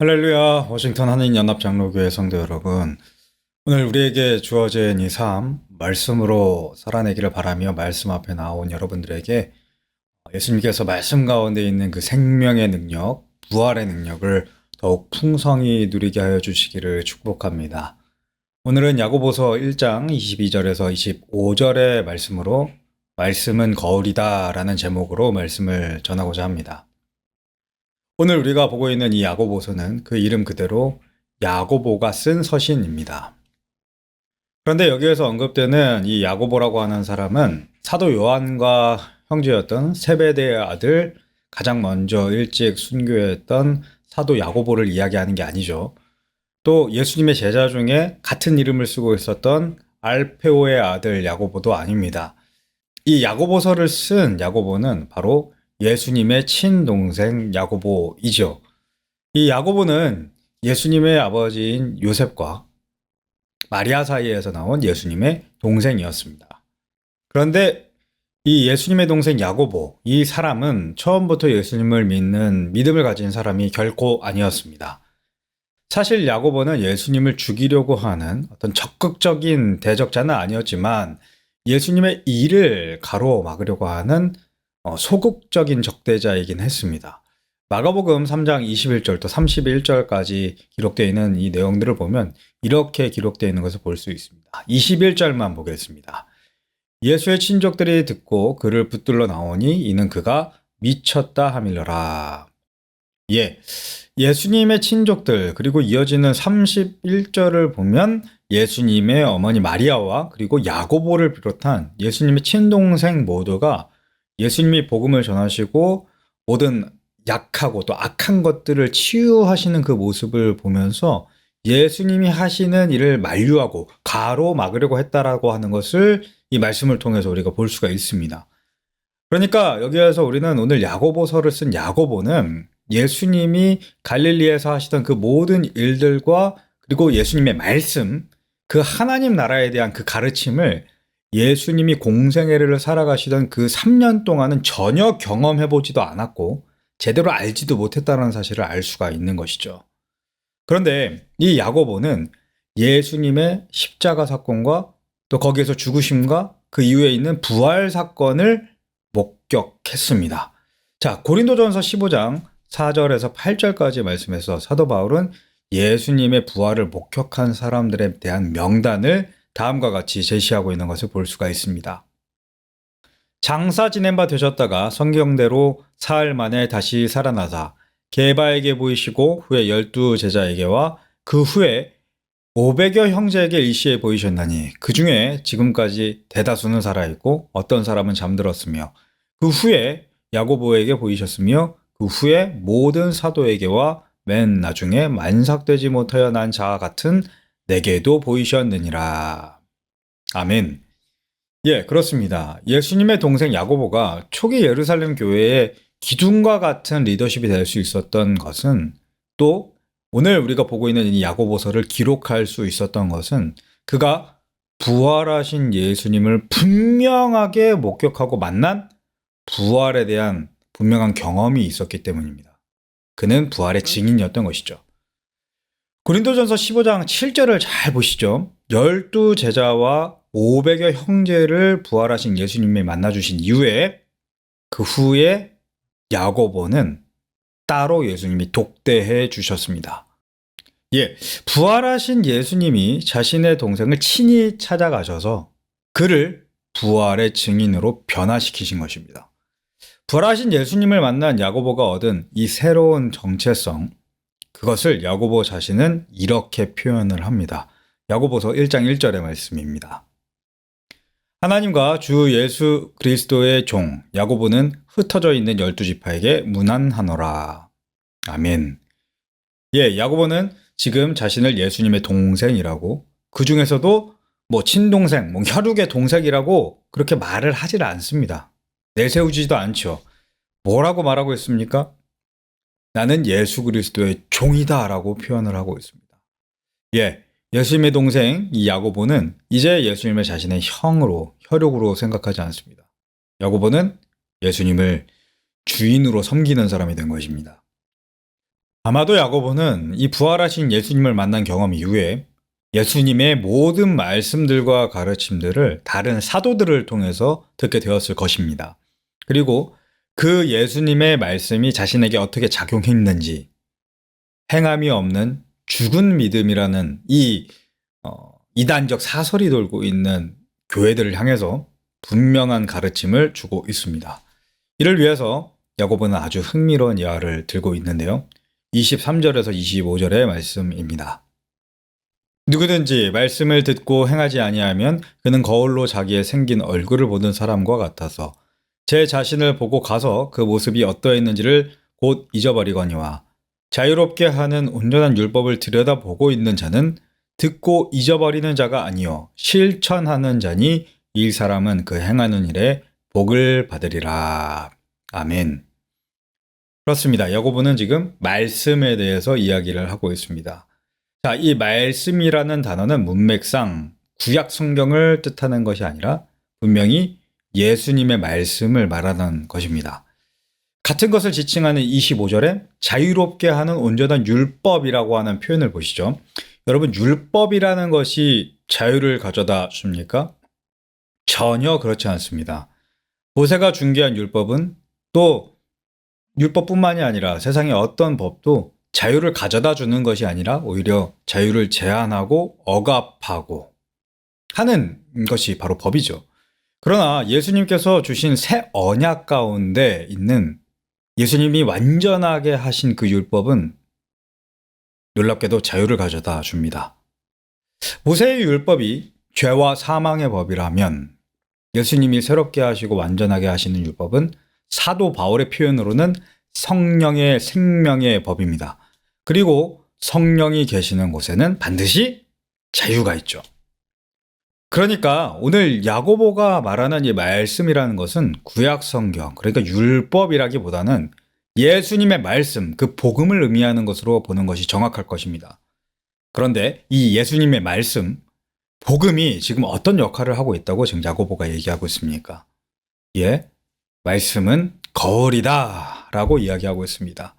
할렐루야, 워싱턴 한인연합장로교회 성도 여러분. 오늘 우리에게 주어진 이 삶, 말씀으로 살아내기를 바라며 말씀 앞에 나온 여러분들에게 예수님께서 말씀 가운데 있는 그 생명의 능력, 부활의 능력을 더욱 풍성히 누리게 하여 주시기를 축복합니다. 오늘은 야고보서 1장 22절에서 25절의 말씀으로 말씀은 거울이다 라는 제목으로 말씀을 전하고자 합니다. 오늘 우리가 보고 있는 이 야고보서는 그 이름 그대로 야고보가 쓴 서신입니다. 그런데 여기에서 언급되는 이 야고보라고 하는 사람은 사도 요한과 형제였던 세베대의 아들, 가장 먼저 일찍 순교했던 사도 야고보를 이야기하는 게 아니죠. 또 예수님의 제자 중에 같은 이름을 쓰고 있었던 알페오의 아들 야고보도 아닙니다. 이 야고보서를 쓴 야고보는 바로 예수님의 친동생 야고보이죠. 이 야고보는 예수님의 아버지인 요셉과 마리아 사이에서 나온 예수님의 동생이었습니다. 그런데 이 예수님의 동생 야고보, 이 사람은 처음부터 예수님을 믿는 믿음을 가진 사람이 결코 아니었습니다. 사실 야고보는 예수님을 죽이려고 하는 어떤 적극적인 대적자는 아니었지만 예수님의 일을 가로막으려고 하는 소극적인 적대자이긴 했습니다. 마가복음 3장 21절부터 31절까지 기록되어 있는 이 내용들을 보면 이렇게 기록되어 있는 것을 볼 수 있습니다. 21절만 보겠습니다. 예수의 친족들이 듣고 그를 붙들러 나오니 이는 그가 미쳤다 하밀러라. 예수님의 친족들 그리고 이어지는 31절을 보면 예수님의 어머니 마리아와 그리고 야고보를 비롯한 예수님의 친동생 모두가 예수님이 복음을 전하시고 모든 약하고 또 악한 것들을 치유하시는 그 모습을 보면서 예수님이 하시는 일을 만류하고 가로막으려고 했다라고 하는 것을 이 말씀을 통해서 우리가 볼 수가 있습니다. 그러니까 여기에서 우리는 오늘 야고보서를 쓴 야고보는 예수님이 갈릴리에서 하시던 그 모든 일들과 그리고 예수님의 말씀, 그 하나님 나라에 대한 그 가르침을 예수님이 공생애를 살아가시던 그 3년 동안은 전혀 경험해보지도 않았고 제대로 알지도 못했다는 사실을 알 수가 있는 것이죠. 그런데 이 야고보는 예수님의 십자가 사건과 또 거기에서 죽으심과 그 이후에 있는 부활 사건을 목격했습니다. 자, 고린도전서 15장 4절에서 8절까지 말씀에서 사도 바울은 예수님의 부활을 목격한 사람들에 대한 명단을 다음과 같이 제시하고 있는 것을 볼 수가 있습니다. 장사 지낸 바 되셨다가 성경대로 사흘 만에 다시 살아나사 게바에게 보이시고 후에 12 제자에게와 그 후에 500여 형제에게 일시에 보이셨나니 그 중에 지금까지 대다수는 살아있고 어떤 사람은 잠들었으며 그 후에 야고보에게 보이셨으며 그 후에 모든 사도에게와 맨 나중에 만삭되지 못하여 난 자와 같은 내게도 보이셨느니라. 아멘. 그렇습니다. 예수님의 동생 야고보가 초기 예루살렘 교회의 기둥과 같은 리더십이 될 수 있었던 것은 또 오늘 우리가 보고 있는 이 야고보서를 기록할 수 있었던 것은 그가 부활하신 예수님을 분명하게 목격하고 만난 부활에 대한 분명한 경험이 있었기 때문입니다. 그는 부활의 증인이었던 것이죠. 고린도전서 15장 7절을 잘 보시죠. 12 제자와 500여 형제를 부활하신 예수님이 만나주신 이후에 그 후에 야고보는 따로 예수님이 독대해 주셨습니다. 부활하신 예수님이 자신의 동생을 친히 찾아가셔서 그를 부활의 증인으로 변화시키신 것입니다. 부활하신 예수님을 만난 야고보가 얻은 이 새로운 정체성, 그것을 야고보 자신은 이렇게 표현을 합니다. 야고보서 1장 1절의 말씀입니다. 하나님과 주 예수 그리스도의 종 야고보는 흩어져 있는 12지파에게 문안하노라. 아멘. 야고보는 지금 자신을 예수님의 동생이라고, 그 중에서도 친동생, 혈육의 동생이라고 그렇게 말을 하질 않습니다. 내세우지도 않죠. 뭐라고 말하고 있습니까? 나는 예수 그리스도의 종이다 라고 표현을 하고 있습니다. 예수님의 동생 이 야고보는 이제 예수님을 자신의 형으로, 혈육으로 생각하지 않습니다. 야고보는 예수님을 주인으로 섬기는 사람이 된 것입니다. 아마도 야고보는 이 부활하신 예수님을 만난 경험 이후에 예수님의 모든 말씀들과 가르침들을 다른 사도들을 통해서 듣게 되었을 것입니다. 그리고 그 예수님의 말씀이 자신에게 어떻게 작용했는지, 행함이 없는 죽은 믿음이라는 이 이단적 사설이 돌고 있는 교회들을 향해서 분명한 가르침을 주고 있습니다. 이를 위해서 야고보는 아주 흥미로운 예화를 들고 있는데요. 23절에서 25절의 말씀입니다. 누구든지 말씀을 듣고 행하지 아니하면 그는 거울로 자기의 생긴 얼굴을 보는 사람과 같아서 제 자신을 보고 가서 그 모습이 어떠했는지를 곧 잊어버리거니와 자유롭게 하는 온전한 율법을 들여다보고 있는 자는 듣고 잊어버리는 자가 아니요 실천하는 자니 이 사람은 그 행하는 일에 복을 받으리라. 아멘. 그렇습니다. 야고보는 지금 말씀에 대해서 이야기를 하고 있습니다. 자, 이 말씀이라는 단어는 문맥상 구약 성경을 뜻하는 것이 아니라 분명히 예수님의 말씀을 말하는 것입니다. 같은 것을 지칭하는 25절에 자유롭게 하는 온전한 율법이라고 하는 표현을 보시죠. 여러분, 율법이라는 것이 자유를 가져다 줍니까? 전혀 그렇지 않습니다. 모세가 중개한 율법은 또 율법뿐만이 아니라 세상의 어떤 법도 자유를 가져다 주는 것이 아니라 오히려 자유를 제한하고 억압하고 하는 것이 바로 법이죠. 그러나 예수님께서 주신 새 언약 가운데 있는 예수님이 완전하게 하신 그 율법은 놀랍게도 자유를 가져다 줍니다. 모세의 율법이 죄와 사망의 법이라면 예수님이 새롭게 하시고 완전하게 하시는 율법은 사도 바울의 표현으로는 성령의 생명의 법입니다. 그리고 성령이 계시는 곳에는 반드시 자유가 있죠. 그러니까 오늘 야고보가 말하는 이 말씀이라는 것은 구약 성경, 그러니까 율법이라기보다는 예수님의 말씀, 그 복음을 의미하는 것으로 보는 것이 정확할 것입니다. 그런데 이 예수님의 말씀, 복음이 지금 어떤 역할을 하고 있다고 지금 야고보가 얘기하고 있습니까? 예, 말씀은 거울이다 라고 이야기하고 있습니다.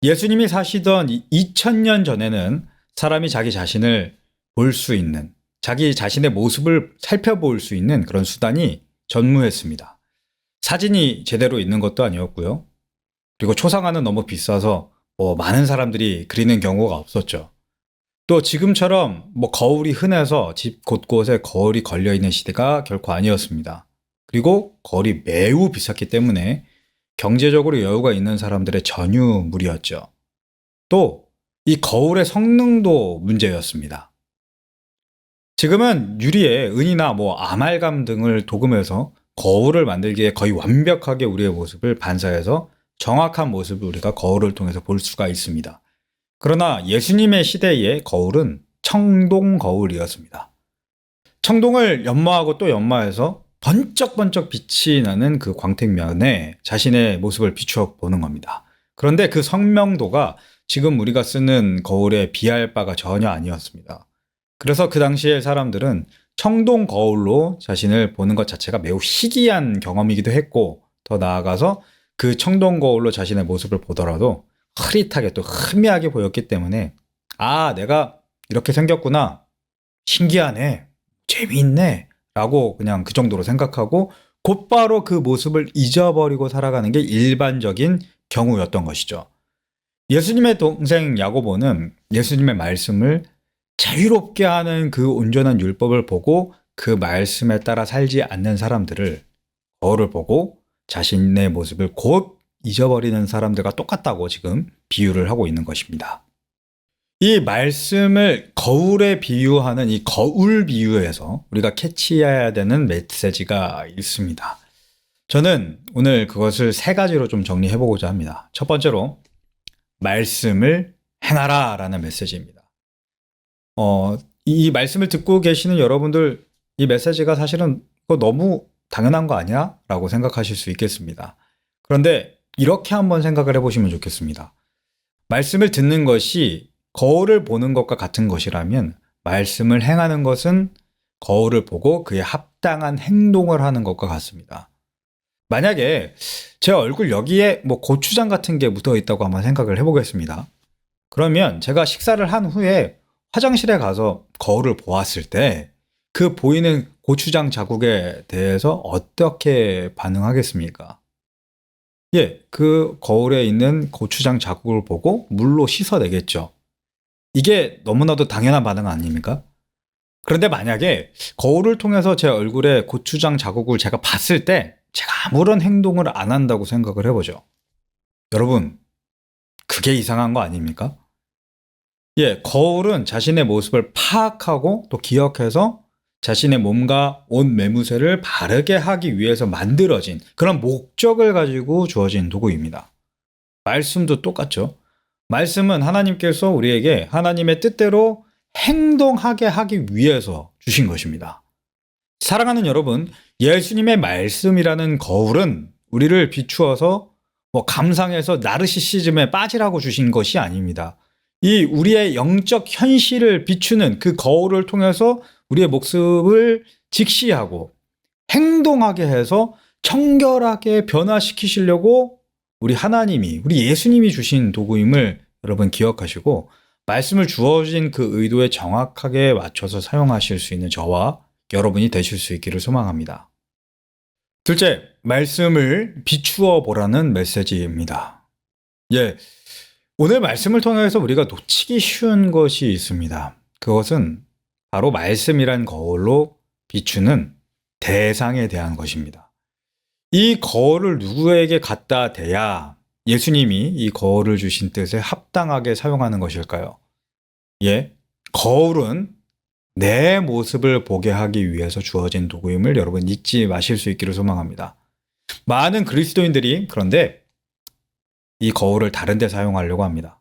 예수님이 사시던 2000년 전에는 사람이 자기 자신을 볼 수 있는, 자기 자신의 모습을 살펴볼 수 있는 그런 수단이 전무했습니다. 사진이 제대로 있는 것도 아니었고요. 그리고 초상화는 너무 비싸서 많은 사람들이 그리는 경우가 없었죠. 또 지금처럼 거울이 흔해서 집 곳곳에 거울이 걸려있는 시대가 결코 아니었습니다. 그리고 거울이 매우 비쌌기 때문에 경제적으로 여유가 있는 사람들의 전유물이었죠. 또 이 거울의 성능도 문제였습니다. 지금은 유리에 은이나 아말감 등을 도금해서 거울을 만들기에 거의 완벽하게 우리의 모습을 반사해서 정확한 모습을 우리가 거울을 통해서 볼 수가 있습니다. 그러나 예수님의 시대의 거울은 청동 거울이었습니다. 청동을 연마하고 또 연마해서 번쩍번쩍 빛이 나는 그 광택면에 자신의 모습을 비추어 보는 겁니다. 그런데 그 선명도가 지금 우리가 쓰는 거울에 비할 바가 전혀 아니었습니다. 그래서 그 당시의 사람들은 청동 거울로 자신을 보는 것 자체가 매우 희귀한 경험이기도 했고, 더 나아가서 그 청동 거울로 자신의 모습을 보더라도 흐릿하게 또 희미하게 보였기 때문에 내가 이렇게 생겼구나, 신기하네, 재미있네 라고 그냥 그 정도로 생각하고 곧바로 그 모습을 잊어버리고 살아가는 게 일반적인 경우였던 것이죠. 예수님의 동생 야고보는 예수님의 말씀을 자유롭게 하는 그 온전한 율법을 보고 그 말씀에 따라 살지 않는 사람들을 거울을 보고 자신의 모습을 곧 잊어버리는 사람들과 똑같다고 지금 비유를 하고 있는 것입니다. 이 말씀을 거울에 비유하는 이 거울 비유에서 우리가 캐치해야 되는 메시지가 있습니다. 저는 오늘 그것을 세 가지로 좀 정리해보고자 합니다. 첫 번째로 말씀을 행하라 라는 메시지입니다. 이 말씀을 듣고 계시는 여러분들, 이 메시지가 사실은 너무 당연한 거 아니야? 라고 생각하실 수 있겠습니다. 그런데 이렇게 한번 생각을 해보시면 좋겠습니다. 말씀을 듣는 것이 거울을 보는 것과 같은 것이라면 말씀을 행하는 것은 거울을 보고 그에 합당한 행동을 하는 것과 같습니다. 만약에 제 얼굴 여기에 고추장 같은 게 묻어 있다고 한번 생각을 해보겠습니다. 그러면 제가 식사를 한 후에 화장실에 가서 거울을 보았을 때 그 보이는 고추장 자국에 대해서 어떻게 반응하겠습니까? 예, 그 거울에 있는 고추장 자국을 보고 물로 씻어내겠죠. 이게 너무나도 당연한 반응 아닙니까? 그런데 만약에 거울을 통해서 제 얼굴에 고추장 자국을 제가 봤을 때 제가 아무런 행동을 안 한다고 생각을 해보죠. 여러분, 그게 이상한 거 아닙니까? 예, 거울은 자신의 모습을 파악하고 또 기억해서 자신의 몸과 옷 매무새를 바르게 하기 위해서 만들어진 그런 목적을 가지고 주어진 도구입니다. 말씀도 똑같죠. 말씀은 하나님께서 우리에게 하나님의 뜻대로 행동하게 하기 위해서 주신 것입니다. 사랑하는 여러분, 예수님의 말씀이라는 거울은 우리를 비추어서 감상해서 나르시시즘에 빠지라고 주신 것이 아닙니다. 이 우리의 영적 현실을 비추는 그 거울을 통해서 우리의 모습을 직시하고 행동하게 해서 청결하게 변화시키시려고 우리 하나님이, 우리 예수님이 주신 도구임을 여러분 기억하시고 말씀을 주어진 그 의도에 정확하게 맞춰서 사용하실 수 있는 저와 여러분이 되실 수 있기를 소망합니다. 둘째, 말씀을 비추어 보라는 메시지입니다. 예, 오늘 말씀을 통해서 우리가 놓치기 쉬운 것이 있습니다. 그것은 바로 말씀이란 거울로 비추는 대상에 대한 것입니다. 이 거울을 누구에게 갖다 대야 예수님이 이 거울을 주신 뜻에 합당하게 사용하는 것일까요? 예, 거울은 내 모습을 보게 하기 위해서 주어진 도구임을 여러분 잊지 마실 수 있기를 소망합니다. 많은 그리스도인들이 그런데 이 거울을 다른 데 사용하려고 합니다.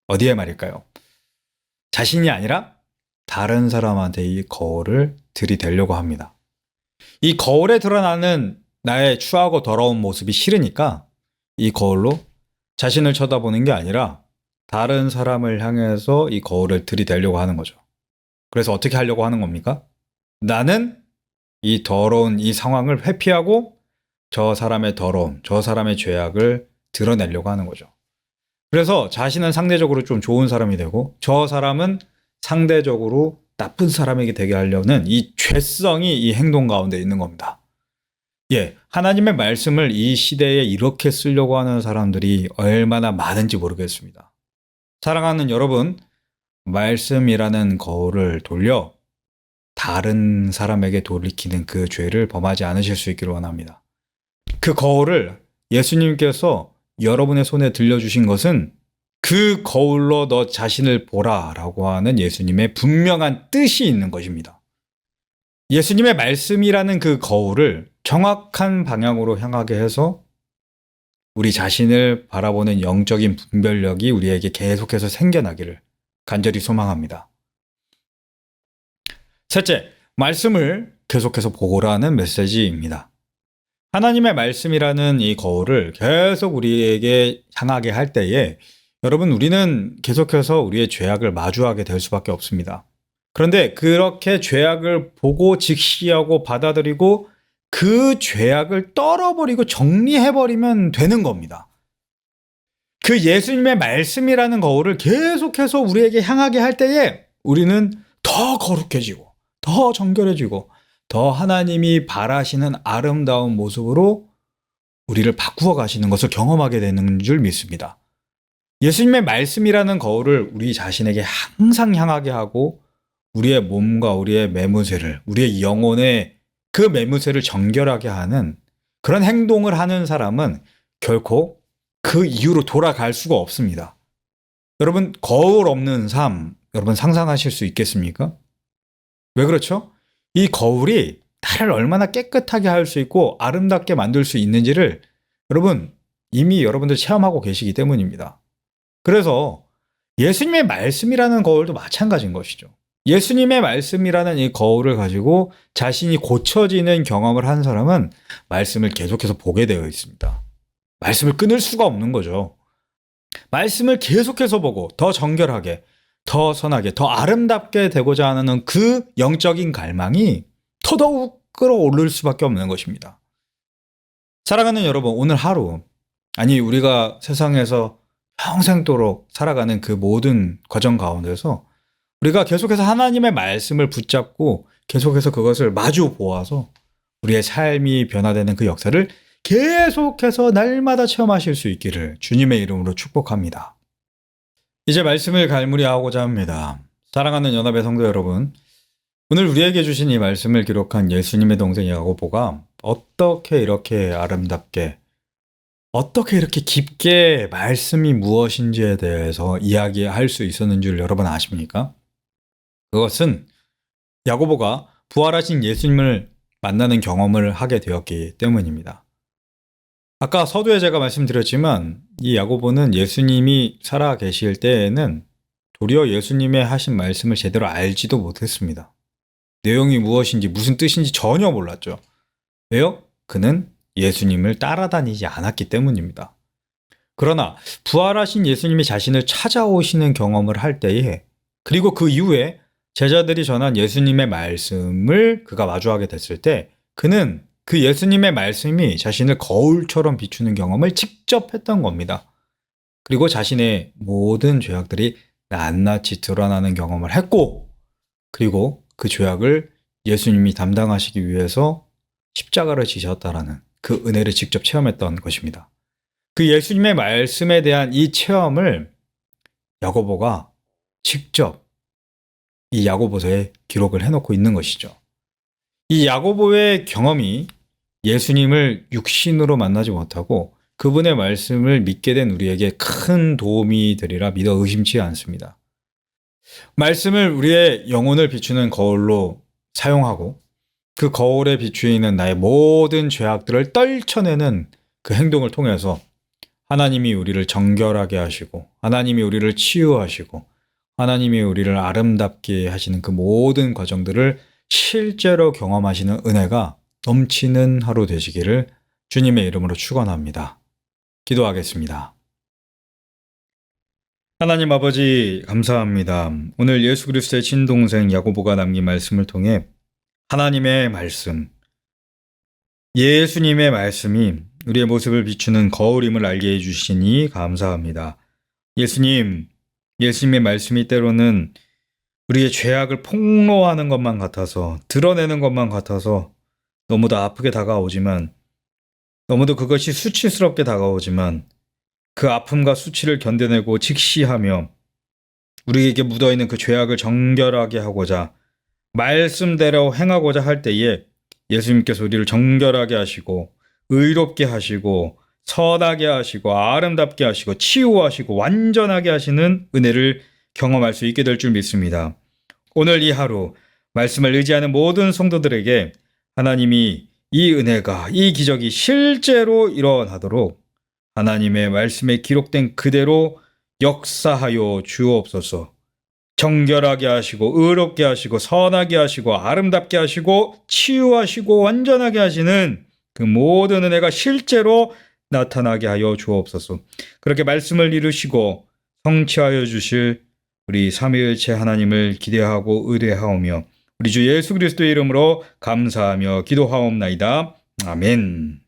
어디에 말일까요? 자신이 아니라 다른 사람한테 이 거울을 들이대려고 합니다. 이 거울에 드러나는 나의 추하고 더러운 모습이 싫으니까 이 거울로 자신을 쳐다보는 게 아니라 다른 사람을 향해서 이 거울을 들이대려고 하는 거죠. 그래서 어떻게 하려고 하는 겁니까? 나는 이 더러운 이 상황을 회피하고 저 사람의 더러움, 저 사람의 죄악을 드러내려고 하는 거죠. 그래서 자신은 상대적으로 좀 좋은 사람이 되고 저 사람은 상대적으로 나쁜 사람에게 되게 하려는 이 죄성이 이 행동 가운데 있는 겁니다. 예, 하나님의 말씀을 이 시대에 이렇게 쓰려고 하는 사람들이 얼마나 많은지 모르겠습니다. 사랑하는 여러분, 말씀이라는 거울을 돌려 다른 사람에게 돌이키는 그 죄를 범하지 않으실 수 있기를 원합니다. 그 거울을 예수님께서 여러분의 손에 들려주신 것은 그 거울로 너 자신을 보라라고 하는 예수님의 분명한 뜻이 있는 것입니다. 예수님의 말씀이라는 그 거울을 정확한 방향으로 향하게 해서 우리 자신을 바라보는 영적인 분별력이 우리에게 계속해서 생겨나기를 간절히 소망합니다. 셋째, 말씀을 계속해서 보라는 메시지입니다. 하나님의 말씀이라는 이 거울을 계속 우리에게 향하게 할 때에 여러분, 우리는 계속해서 우리의 죄악을 마주하게 될 수밖에 없습니다. 그런데 그렇게 죄악을 보고 직시하고 받아들이고 그 죄악을 떨어버리고 정리해버리면 되는 겁니다. 그 예수님의 말씀이라는 거울을 계속해서 우리에게 향하게 할 때에 우리는 더 거룩해지고 더 정결해지고 더 하나님이 바라시는 아름다운 모습으로 우리를 바꾸어 가시는 것을 경험하게 되는 줄 믿습니다. 예수님의 말씀이라는 거울을 우리 자신에게 항상 향하게 하고 우리의 몸과 우리의 매무새를, 우리의 영혼의 그 매무새를 정결하게 하는 그런 행동을 하는 사람은 결코 그 이후로 돌아갈 수가 없습니다. 여러분, 거울 없는 삶, 여러분 상상하실 수 있겠습니까? 왜 그렇죠? 이 거울이 나를 얼마나 깨끗하게 할 수 있고 아름답게 만들 수 있는지를 여러분 이미 여러분들 체험하고 계시기 때문입니다. 그래서 예수님의 말씀이라는 거울도 마찬가지인 것이죠. 예수님의 말씀이라는 이 거울을 가지고 자신이 고쳐지는 경험을 한 사람은 말씀을 계속해서 보게 되어 있습니다. 말씀을 끊을 수가 없는 거죠. 말씀을 계속해서 보고 더 정결하게, 더 선하게, 더 아름답게 되고자 하는 그 영적인 갈망이 더더욱 끌어오를 수밖에 없는 것입니다. 사랑하는 여러분, 오늘 하루, 아니 우리가 세상에서 평생도록 살아가는 그 모든 과정 가운데서 우리가 계속해서 하나님의 말씀을 붙잡고 계속해서 그것을 마주 보아서 우리의 삶이 변화되는 그 역사를 계속해서 날마다 체험하실 수 있기를 주님의 이름으로 축복합니다. 이제 말씀을 갈무리하고자 합니다. 사랑하는 연합의 성도 여러분, 오늘 우리에게 주신 이 말씀을 기록한 예수님의 동생 야고보가 어떻게 이렇게 아름답게, 어떻게 이렇게 깊게 말씀이 무엇인지에 대해서 이야기할 수 있었는 줄 여러분 아십니까? 그것은 야고보가 부활하신 예수님을 만나는 경험을 하게 되었기 때문입니다. 아까 서두에 제가 말씀드렸지만 이 야고보는 예수님이 살아 계실 때에는 도리어 예수님의 하신 말씀을 제대로 알지도 못했습니다. 내용이 무엇인지 무슨 뜻인지 전혀 몰랐죠. 왜요? 그는 예수님을 따라다니지 않았기 때문입니다. 그러나 부활하신 예수님이 자신을 찾아오시는 경험을 할 때에, 그리고 그 이후에 제자들이 전한 예수님의 말씀을 그가 마주하게 됐을 때 그는 그 예수님의 말씀이 자신을 거울처럼 비추는 경험을 직접 했던 겁니다. 그리고 자신의 모든 죄악들이 낱낱이 드러나는 경험을 했고, 그리고 그 죄악을 예수님이 담당하시기 위해서 십자가를 지셨다라는 그 은혜를 직접 체험했던 것입니다. 그 예수님의 말씀에 대한 이 체험을 야고보가 직접 이 야고보서에 기록을 해놓고 있는 것이죠. 이 야고보의 경험이 예수님을 육신으로 만나지 못하고 그분의 말씀을 믿게 된 우리에게 큰 도움이 되리라 믿어 의심치 않습니다. 말씀을 우리의 영혼을 비추는 거울로 사용하고 그 거울에 비추이는 나의 모든 죄악들을 떨쳐내는 그 행동을 통해서 하나님이 우리를 정결하게 하시고 하나님이 우리를 치유하시고 하나님이 우리를 아름답게 하시는 그 모든 과정들을 실제로 경험하시는 은혜가 넘치는 하루 되시기를 주님의 이름으로 축원합니다. 기도하겠습니다. 하나님 아버지 감사합니다. 오늘 예수 그리스도의 친동생 야고보가 남긴 말씀을 통해 하나님의 말씀, 예수님의 말씀이 우리의 모습을 비추는 거울임을 알게 해주시니 감사합니다. 예수님의 말씀이 때로는 우리의 죄악을 폭로하는 것만 같아서, 드러내는 것만 같아서 너무도 아프게 다가오지만, 너무도 그것이 수치스럽게 다가오지만 그 아픔과 수치를 견뎌내고 직시하며 우리에게 묻어있는 그 죄악을 정결하게 하고자 말씀대로 행하고자 할 때에 예수님께서 우리를 정결하게 하시고 의롭게 하시고 선하게 하시고 아름답게 하시고 치유하시고 완전하게 하시는 은혜를 경험할 수 있게 될 줄 믿습니다. 오늘 이 하루 말씀을 의지하는 모든 성도들에게 하나님이 이 은혜가, 이 기적이 실제로 일어나도록 하나님의 말씀에 기록된 그대로 역사하여 주옵소서. 정결하게 하시고 의롭게 하시고 선하게 하시고 아름답게 하시고 치유하시고 완전하게 하시는 그 모든 은혜가 실제로 나타나게 하여 주옵소서. 그렇게 말씀을 이루시고 성취하여 주실 우리 삼위일체 하나님을 기대하고 의뢰하오며 우리 주 예수 그리스도의 이름으로 감사하며 기도하옵나이다. 아멘.